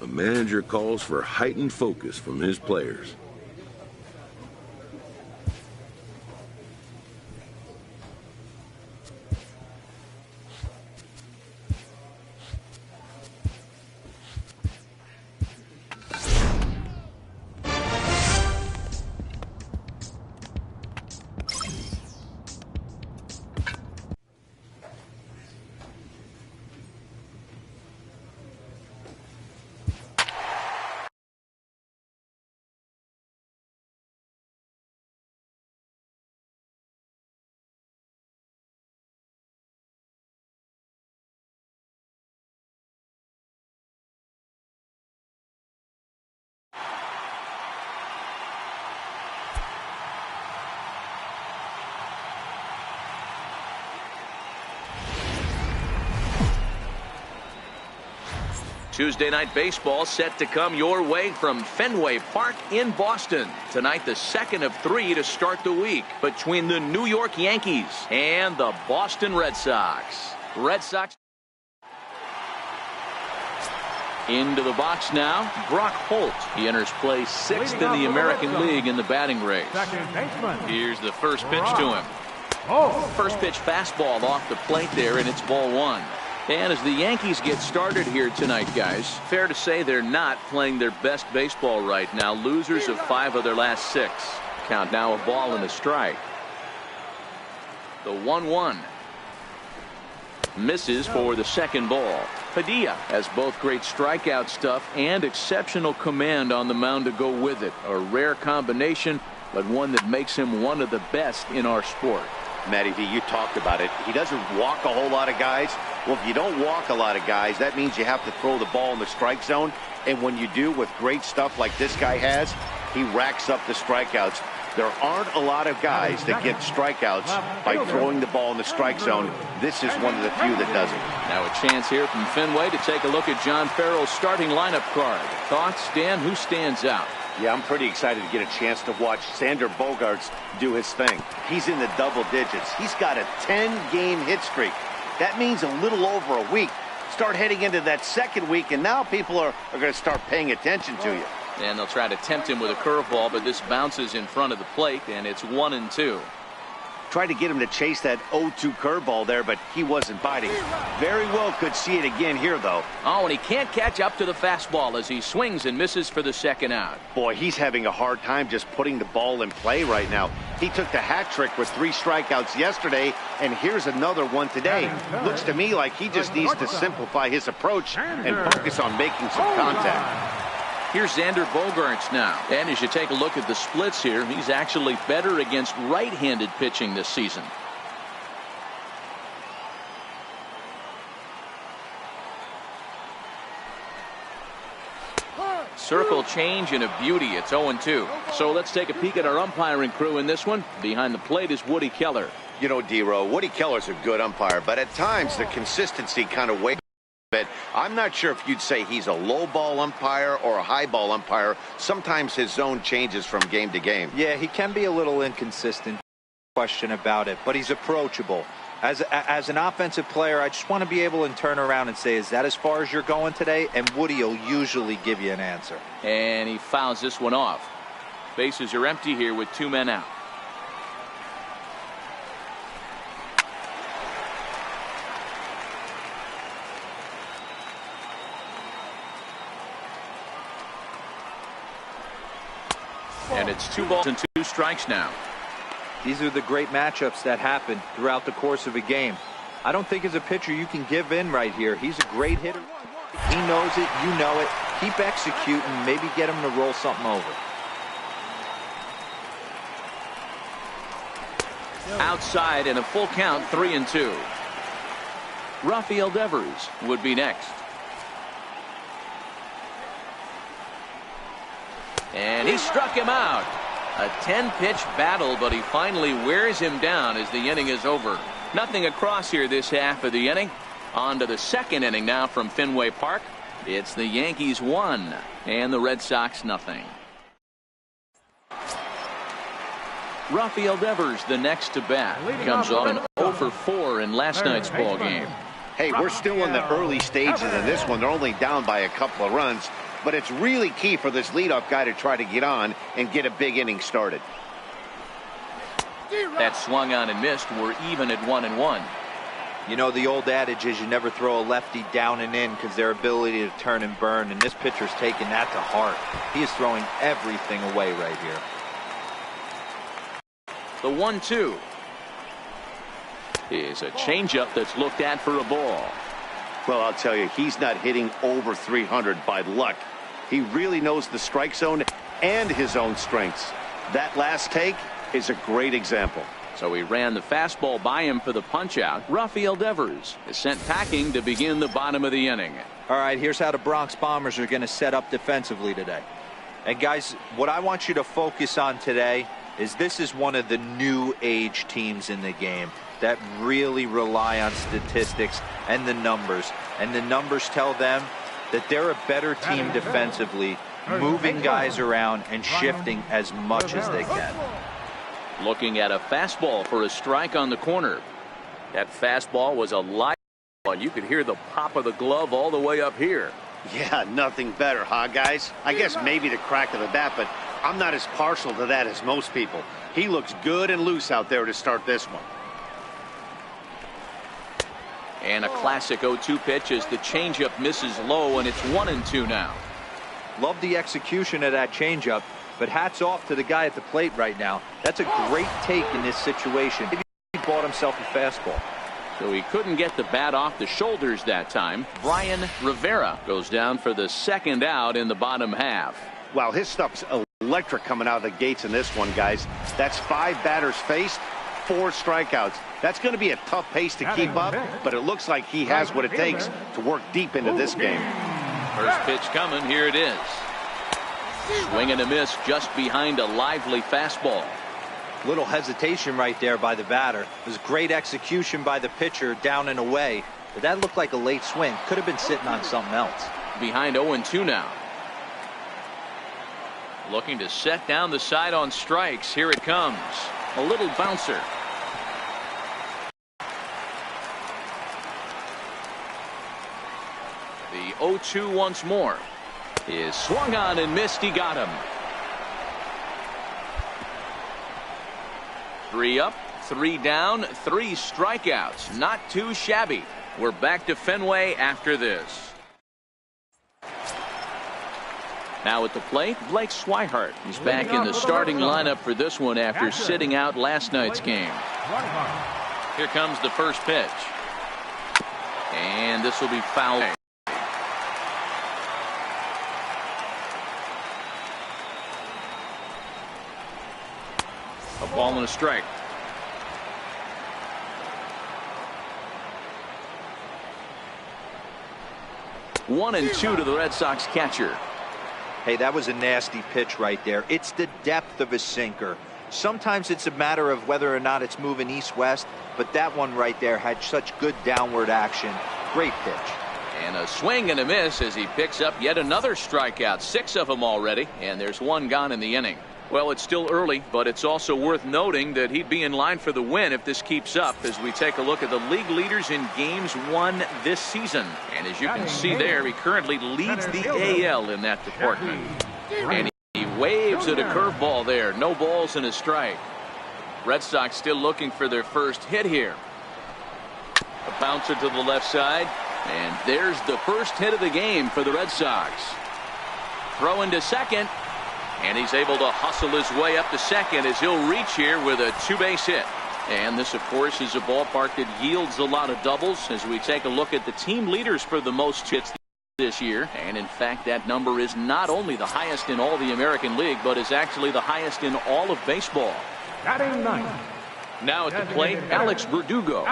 a manager calls for heightened focus from his players. Tuesday night baseball set to come your way from Fenway Park in Boston. Tonight, the second of 3 to start the week between the New York Yankees and the Boston Red Sox. Red Sox into the box now. Brock Holt. He enters play 6th in the American League in the batting race. Here's the first pitch to him. First pitch fastball off the plate there, and it's ball 1. And as the Yankees get started here tonight, guys, fair to say they're not playing their best baseball right now. Losers of 5 of their last 6. Count now, a ball and a strike. The 1-1. Misses for the second ball. Padilla has both great strikeout stuff and exceptional command on the mound to go with it. A rare combination, but one that makes him one of the best in our sport. Matty V, you talked about it. He doesn't walk a whole lot of guys. Well, if you don't walk a lot of guys, that means you have to throw the ball in the strike zone. And when you do, with great stuff like this guy has, he racks up the strikeouts. There aren't a lot of guys that get strikeouts by throwing the ball in the strike zone. This is one of the few that does it. Now a chance here from Fenway to take a look at John Farrell's starting lineup card. Thoughts, Dan? Who stands out? Yeah, I'm pretty excited to get a chance to watch Xander Bogaerts do his thing. He's in the double digits. He's got a 10-game hit streak. That means a little over a week. Start heading into that second week, and now people are going to start paying attention to you. And they'll try to tempt him with a curveball, but this bounces in front of the plate, and it's 1-2. Tried to get him to chase that 0-2 curveball there, but he wasn't biting. Very well could see it again here, though. Oh, and he can't catch up to the fastball as he swings and misses for the second out. Boy, he's having a hard time just putting the ball in play right now. He took the hat trick with 3 strikeouts yesterday, and here's another one today. Looks to me like he just needs to simplify his approach and focus on making some contact. Here's Xander Bogaerts now. And as you take a look at the splits here, he's actually better against right-handed pitching this season. Circle change and a beauty. It's 0-2. So let's take a peek at our umpiring crew in this one. Behind the plate is Woody Keller. You know, D-Row, Woody Keller's a good umpire, but at times the consistency kind of weighs. But I'm not sure if you'd say he's a low ball umpire or a high ball umpire. Sometimes his zone changes from game to game. Yeah, he can be a little inconsistent. Question about it, but he's approachable. As an offensive player, I just want to be able to turn around and say, is that as far as you're going today? And Woody will usually give you an answer. And he fouls this one off. Bases are empty here with 2 men out. And it's 2 balls and 2 strikes now. These are the great matchups that happen throughout the course of a game. I don't think as a pitcher you can give in right here. He's a great hitter. He knows it. You know it. Keep executing. Maybe get him to roll something over. Outside and a full count, 3-2. Rafael Devers would be next. And he struck him out. A 10-pitch battle, but he finally wears him down as the inning is over. Nothing across here this half of the inning. On to the second inning now from Fenway Park. It's the Yankees 1 and the Red Sox nothing. Rafael Devers, the next to bat, comes off an 0-for-4 in last night's ball game. Hey, we're still in the early stages of this one. They're only down by a couple of runs. but it's really key for this leadoff guy to try to get on and get a big inning started. That swung on and missed. We're even at 1-1. You know, the old adage is you never throw a lefty down and in because their ability to turn and burn, and this pitcher's taking that to heart. He is throwing everything away right here. The 1-2 is a changeup that's looked at for a ball. Well, I'll tell you, he's not hitting over 300 by luck. He really knows the strike zone and his own strengths. That last take is a great example. So he ran the fastball by him for the punch-out. Rafael Devers is sent packing to begin the bottom of the inning. All right, here's how the Bronx Bombers are going to set up defensively today. And guys, what I want you to focus on today is this is one of the new age teams in the game that really rely on statistics and the numbers. And the numbers tell them that they're a better team defensively, moving guys around and shifting as much as they can. Looking at a fastball for a strike on the corner. That fastball was a live ball. You could hear the pop of the glove all the way up here. Yeah, nothing better, huh, guys? I guess maybe the crack of the bat, but I'm not as partial to that as most people. He looks good and loose out there to start this one. And a classic 0-2 pitch as the changeup misses low, and it's 1-2 now. Love the execution of that changeup, but hats off to the guy at the plate right now. That's a great take in this situation. He bought himself a fastball. So he couldn't get the bat off the shoulders that time. Brian Rivera goes down for the second out in the bottom half. Wow, his stuff's electric coming out of the gates in this one, guys. That's 5 batters faced, 4 strikeouts. That's going to be a tough pace to keep up, but it looks like he has what it takes to work deep into this game. First pitch coming. Here it is. Swing and a miss just behind a lively fastball. Little hesitation right there by the batter. It was great execution by the pitcher down and away, but that looked like a late swing. Could have been sitting on something else. Behind 0-2 now. Looking to set down the side on strikes. Here it comes. A little bouncer. The 0-2 once more. Is swung on and missed. He got him. 3 up, 3 down, 3 strikeouts. Not too shabby. We're back to Fenway after this. Now at the plate, Blake Swihart. He's back in the starting lineup for this one after sitting out last night's game. Here comes the first pitch. And this will be foul. A ball and a strike. One and two to the Red Sox catcher. Hey, that was a nasty pitch right there. It's the depth of a sinker. Sometimes it's a matter of whether or not it's moving east-west, but that one right there had such good downward action. Great pitch. And a swing and a miss as he picks up yet another strikeout. 6 of them already, and there's 1 gone in the inning. Well, it's still early, but it's also worth noting that he'd be in line for the win if this keeps up as we take a look at the league leaders in games won this season. And as you can see there, he currently leads the AL in that department. And he waves at a curveball there. No balls and a strike. Red Sox still looking for their first hit here. A bouncer to the left side. And there's the first hit of the game for the Red Sox. Throw into second. And he's able to hustle his way up to second as he'll reach here with a 2-base hit. And this, of course, is a ballpark that yields a lot of doubles as we take a look at the team leaders for the most hits this year. And, in fact, that number is not only the highest in all the American League, but is actually the highest in all of baseball. Now at the plate, Alex Verdugo.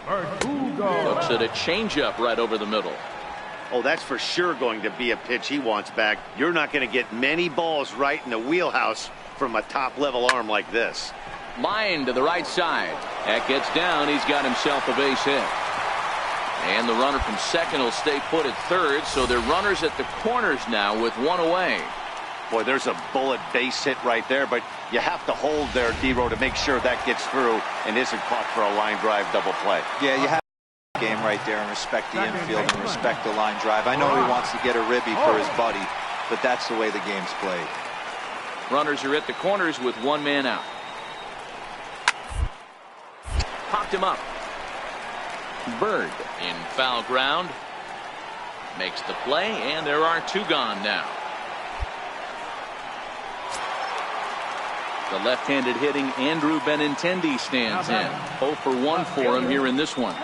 Looks at a changeup right over the middle. Oh, that's for sure going to be a pitch he wants back. You're not going to get many balls right in the wheelhouse from a top-level arm like this. Line to the right side. That gets down. He's got himself a base hit. And the runner from second will stay put at third, so they're runners at the corners now with 1 away. Boy, there's a bullet base hit right there, but you have to hold there, D-Row, to make sure that gets through and isn't caught for a line drive double play. Yeah, you have game right there and respect the infield and respect the line drive. I know he wants to get a ribby for his buddy, but that's the way the game's played. Runners are at the corners with one man out. Popped him up. Bird in foul ground. Makes the play, and there are two gone now. The left-handed hitting Andrew Benintendi stands in. 0 for 1 for him here in this one.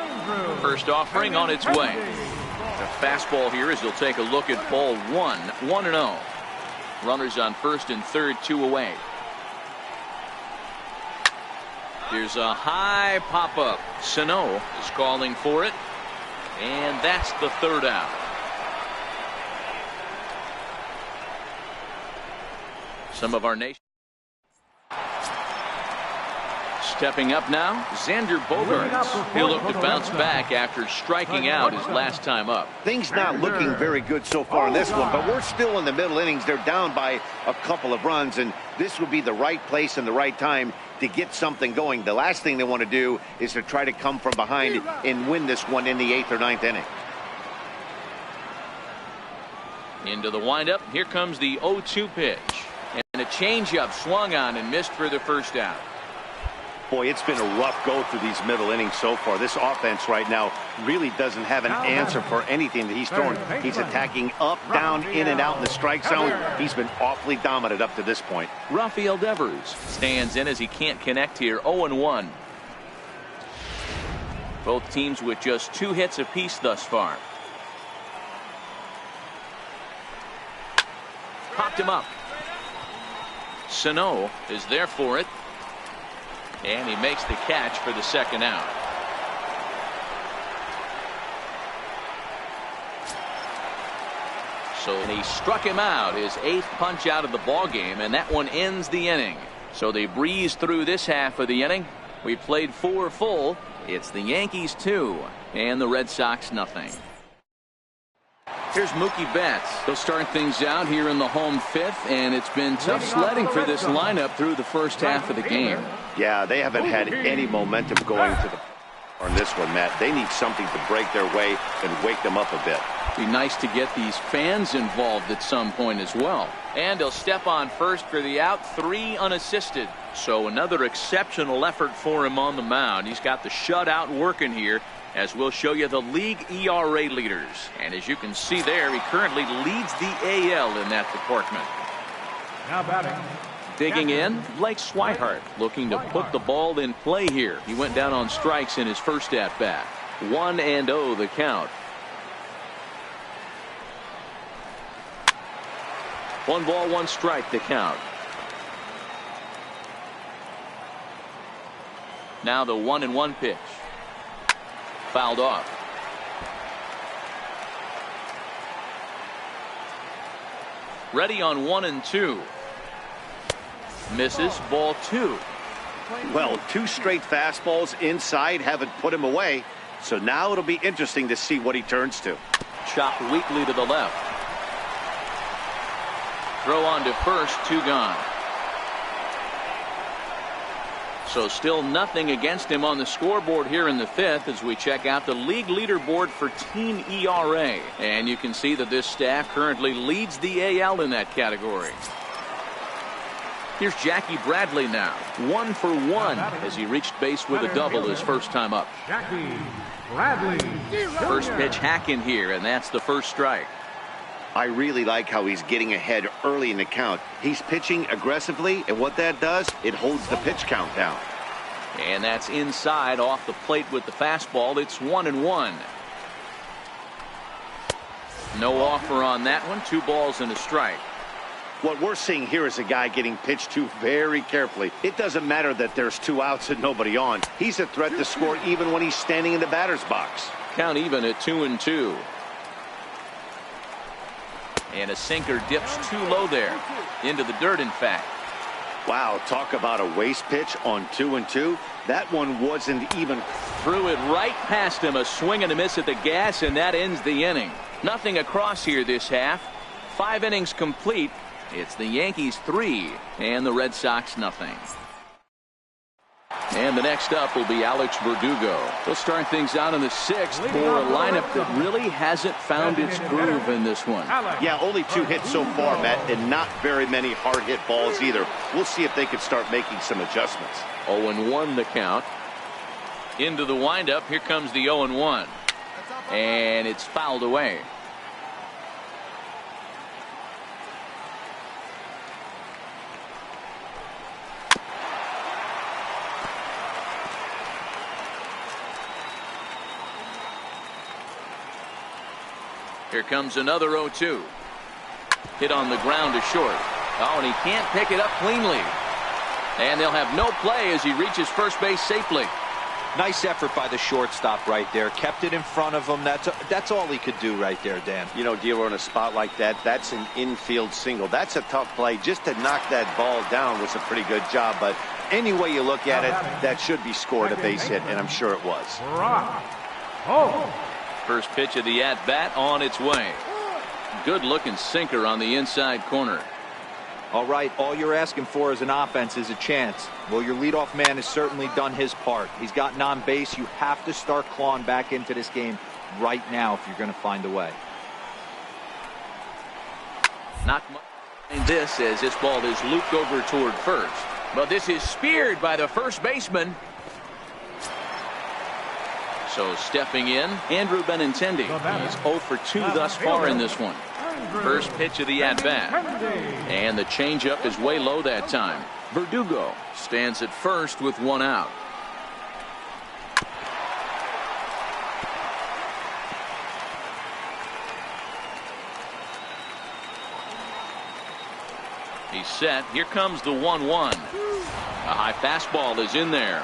First offering on its way. The fastball here as he'll take a look at ball 1. 1-0. Runners on first and third, 2 away. Here's a high pop-up. Sano is calling for it. And that's the third out. Some of our nation. Stepping up now, Xander Bogaerts. He'll look to bounce back after striking out his last time up. Things not looking very good so far in this one, but we're still in the middle innings. They're down by a couple of runs, and this would be the right place and the right time to get something going. The last thing they want to do is to try to come from behind and win this one in the 8th or 9th inning. Into the windup. Here comes the 0-2 pitch. And a changeup swung on and missed for the first out. Boy, it's been a rough go through these middle innings so far. This offense right now really doesn't have an answer for anything that he's throwing. He's attacking up, down, in, and out in the strike zone. He's been awfully dominant up to this point. Rafael Devers stands in as he can't connect here. 0-1. Both teams with just 2 hits apiece thus far. Popped him up. Sano is there for it. And he makes the catch for the second out. So he struck him out, his 8th punch out of the ball game, and that one ends the inning. So they breeze through this half of the inning. We played 4 full. It's the Yankees 2 and the Red Sox nothing. Here's Mookie Betts. He'll start things out here in the home 5th, and it's been tough sledding for this lineup through the first half of the game. Yeah, they haven't had any momentum going to the on this one, Matt. They need something to break their way and wake them up a bit. Be nice to get these fans involved at some point as well. And he'll step on first for the out, 3 unassisted. So another exceptional effort for him on the mound. He's got the shutout working here, as we'll show you the league ERA leaders. And as you can see there, he currently leads the AL in that department. Now batting. Digging in, Blake Swihart, looking to put the ball in play here. He went down on strikes in his first at-bat. 1-0 the count. 1 ball, 1 strike the count. Now the 1-1 pitch. Fouled off. Ready on 1-2. Misses, ball 2. Well, 2 straight fastballs inside haven't put him away. So now it'll be interesting to see what he turns to. Chopped weakly to the left. Throw on to first, 2 gone. So still nothing against him on the scoreboard here in the 5th as we check out the league leaderboard for team ERA. And you can see that this staff currently leads the AL in that category. Here's Jackie Bradley now, 1 for 1 as he reached base with a double his first time up. Jackie Bradley. First pitch hacking here, and that's the first strike. I really like how he's getting ahead early in the count. He's pitching aggressively, and what that does, it holds the pitch count down. And that's inside off the plate with the fastball. It's 1-1. No offer on that one. 2 balls and a strike. What we're seeing here is a guy getting pitched to very carefully. It doesn't matter that there's 2 outs and nobody on. He's a threat to score even when he's standing in the batter's box. Count even at 2-2. And a sinker dips too low there. Into the dirt, in fact. Wow, talk about a waste pitch on 2-2. That one wasn't even. Threw it right past him. A swing and a miss at the gas, and that ends the inning. Nothing across here this half. 5 innings complete. It's the Yankees 3 and the Red Sox nothing. And the next up will be Alex Verdugo. He'll start things out in the 6th for a lineup that really hasn't found its groove in this one. Yeah, only 2 hits so far, Matt, and not very many hard hit balls either. We'll see if they can start making some adjustments. 0-1 the count. Into the windup. Here comes the 0-1. And it's fouled away. Here comes another 0-2. Hit on the ground to short. Oh, and he can't pick it up cleanly. And they'll have no play as he reaches first base safely. Nice effort by the shortstop right there. Kept it in front of him. That's all he could do right there, Dan. You know, Dealer, in a spot like that, that's an infield single. That's a tough play. Just to knock that ball down was a pretty good job. But any way you look at it, that should be scored a base hit, and I'm sure it was. First pitch of the at-bat on its way. Good-looking sinker on the inside corner. All right, all you're asking for as an offense is a chance. Well, your leadoff man has certainly done his part. He's gotten on base. You have to start clawing back into this game right now if you're going to find a way. Not much in this as this ball is looped over toward first. But this is speared by the first baseman. So stepping in, Andrew Benintendi. He's 0 for 2 thus far in this one. First pitch of the at-bat. And the changeup is way low that time. Verdugo stands at first with 1 out. He's set. Here comes the 1-1. A high fastball is in there.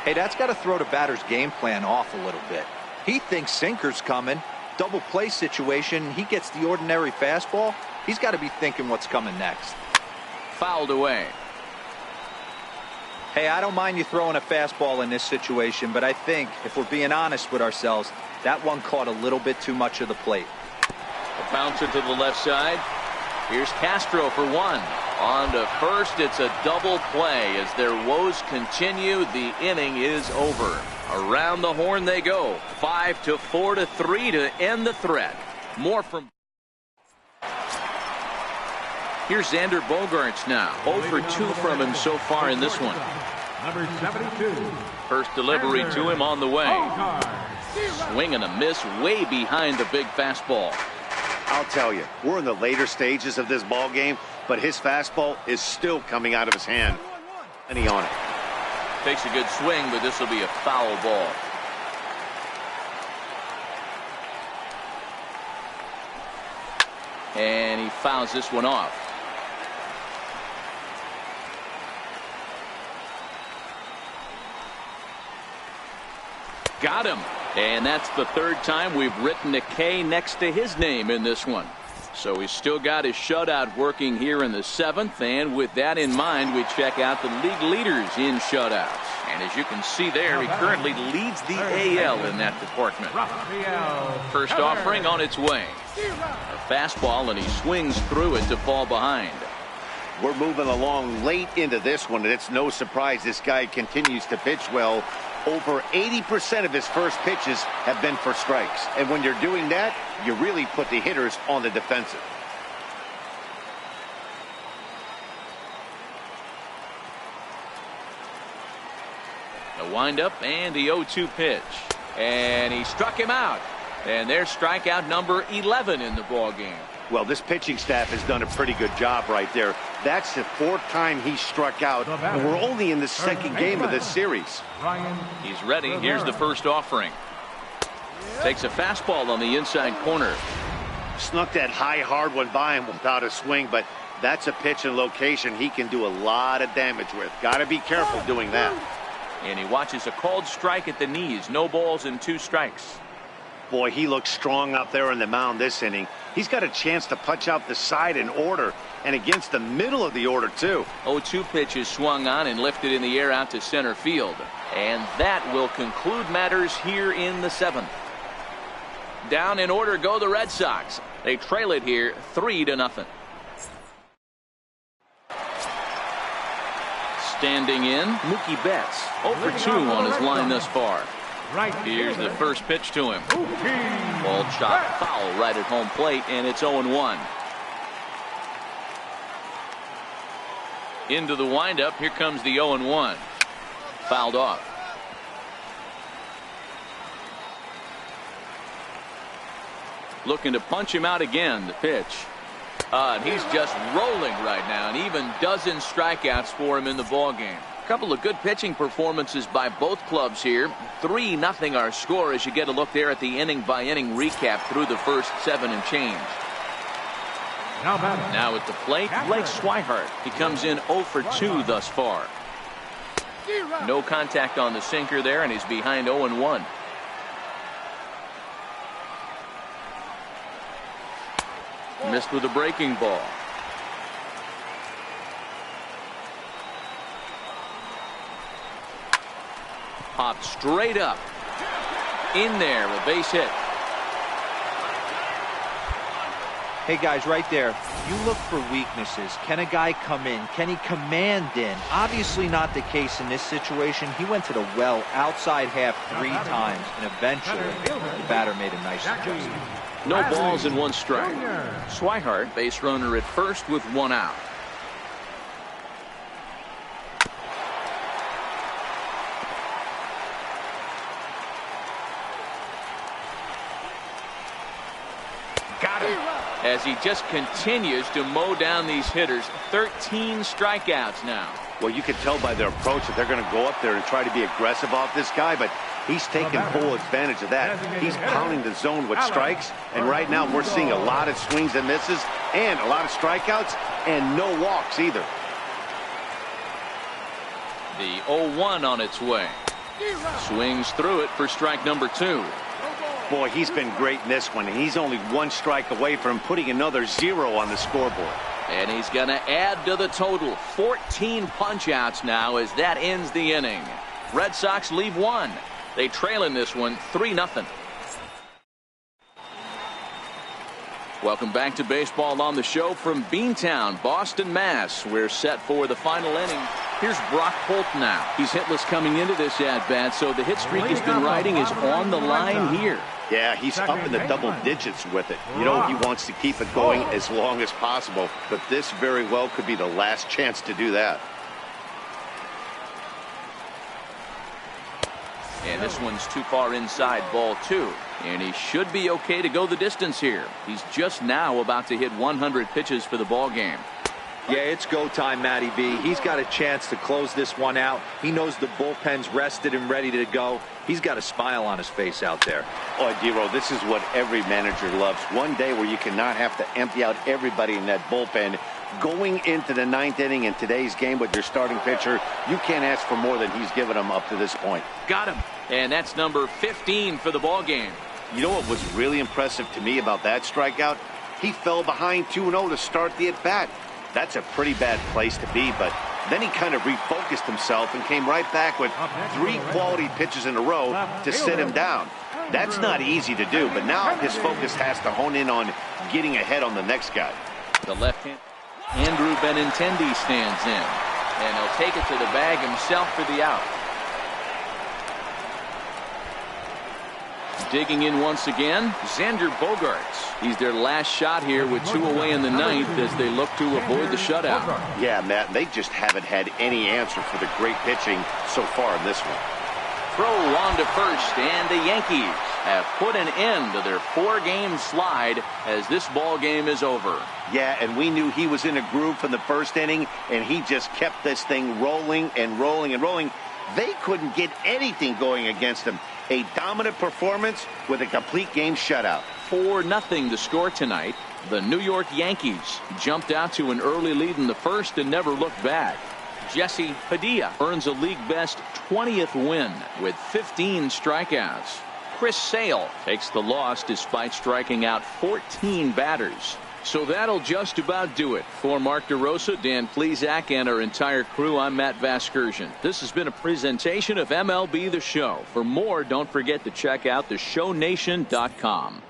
Hey, that's got to throw the batter's game plan off a little bit. He thinks sinker's coming. Double play situation. He gets the ordinary fastball. He's got to be thinking what's coming next. Fouled away. Hey, I don't mind you throwing a fastball in this situation, but I think if we're being honest with ourselves, that one caught a little bit too much of the plate. A bouncer to the left side. Here's Castro for 1. On to first, it's a double play. As their woes continue, the inning is over. Around the horn they go. 5-4-3 to end the threat. More from... Here's Xander Bogaerts now. 0 for 2 from him so far in this one. Number 72. First delivery to him on the way. Swing and a miss way behind the big fastball. I'll tell you, we're in the later stages of this ball game, but his fastball is still coming out of his hand. And he on it. Takes a good swing, but this will be a foul ball. And he fouls this one off. Got him. And that's the 3rd time we've written a K next to his name in this one. So he's still got his shutout working here in the 7th. And with that in mind, we check out the league leaders in shutouts. And as you can see there, he currently leads the AL in that department. First offering on its way. A fastball, and he swings through it to fall behind. We're moving along late into this one, and it's no surprise this guy continues to pitch well. Over 80% of his first pitches have been for strikes. And when you're doing that, you really put the hitters on the defensive. The windup and the 0-2 pitch. And he struck him out. And there's strikeout number 11 in the ball game. Well, this pitching staff has done a pretty good job right there. That's the 4th time he struck out, and we're only in the 2nd game of this series. He's ready. Here's the first offering. Takes a fastball on the inside corner. Snuck that high, hard one by him without a swing, but that's a pitch and location he can do a lot of damage with. Got to be careful doing that. And he watches a called strike at the knees. No balls and 2 strikes. Boy, he looks strong out there on the mound this inning. He's got a chance to punch out the side in order, and against the middle of the order, too. 0-2 pitch is swung on and lifted in the air out to center field. And that will conclude matters here in the 7th. Down in order go the Red Sox. They trail it here 3-0. Standing in, Mookie Betts. 0 for 2 on his line thus far. Here's the first pitch to him. Ball shot foul right at home plate, and it's 0-1. Into the windup. Here comes the 0-1. Fouled off. Looking to punch him out again. The pitch. And he's just rolling right now, and even dozen strikeouts for him in the ball game. A couple of good pitching performances by both clubs here. 3-0 our score as you get a look there at the inning-by-inning recap through the first 7 and change. Now at the plate, Blake Swihart. He comes in 0 for 2 thus far. No contact on the sinker there, and he's behind 0-1. Missed with a breaking ball. Popped straight up. In there, a base hit. Hey guys, right there, you look for weaknesses. Can a guy come in? Can he command in? Obviously not the case in this situation. He went to the well outside half 3 times, and eventually the batter made a nice adjustment. No balls and 1 strike. Swihart, base runner at first with 1 out. Got him. As he just continues to mow down these hitters. 13 strikeouts now. Well, you can tell by their approach that they're going to go up there and try to be aggressive off this guy, but he's taking full advantage of that. He's pounding the zone with strikes, and right now we're seeing a lot of swings and misses and a lot of strikeouts and no walks either. The 0-1 on its way. Swings through it for strike number 2. Boy, he's been great in this one. He's only 1 strike away from putting another 0 on the scoreboard. And he's going to add to the total. 14 punch-outs now as that ends the inning. Red Sox leave 1. They trail in this one 3-0. Welcome back to baseball on the show from Beantown, Boston, Mass. We're set for the final inning. Here's Brock Holt now. He's hitless coming into this at-bat, so the hit streak he's been riding is on the line here. Yeah, he's up in the double digits with it. You know, he wants to keep it going as long as possible, but this very well could be the last chance to do that. And this one's too far inside, ball 2. And he should be okay to go the distance here. He's just now about to hit 100 pitches for the ball game. Yeah, it's go time, Matty B. He's got a chance to close this one out. He knows the bullpen's rested and ready to go. He's got a smile on his face out there. Oh, D-Row, this is what every manager loves. One day where you cannot have to empty out everybody in that bullpen. Going into the 9th inning in today's game with your starting pitcher, you can't ask for more than he's given them up to this point. Got him. And that's number 15 for the ball game. You know what was really impressive to me about that strikeout? He fell behind 2-0 to start the at-bat. That's a pretty bad place to be, but then he kind of refocused himself and came right back with 3 quality pitches in a row to sit him down. That's not easy to do, but now his focus has to hone in on getting ahead on the next guy. The left hand, Andrew Benintendi stands in, and he'll take it to the bag himself for the out. Digging in once again, Xander Bogaerts. He's their last shot here with 2 away in the 9th as they look to avoid the shutout. Yeah, Matt, they just haven't had any answer for the great pitching so far in this one. Throw on to first, and the Yankees have put an end to their 4-game slide as this ball game is over. Yeah, and we knew he was in a groove from the first inning, and he just kept this thing rolling and rolling and rolling. They couldn't get anything going against him. A dominant performance with a complete game shutout. 4-0 the score tonight. The New York Yankees jumped out to an early lead in the first and never looked back. Jesse Padilla earns a league-best 20th win with 15 strikeouts. Chris Sale takes the loss despite striking out 14 batters. So that'll just about do it. For Mark DeRosa, Dan Plesac, and our entire crew, I'm Matt Vasgersian. This has been a presentation of MLB The Show. For more, don't forget to check out theshownation.com.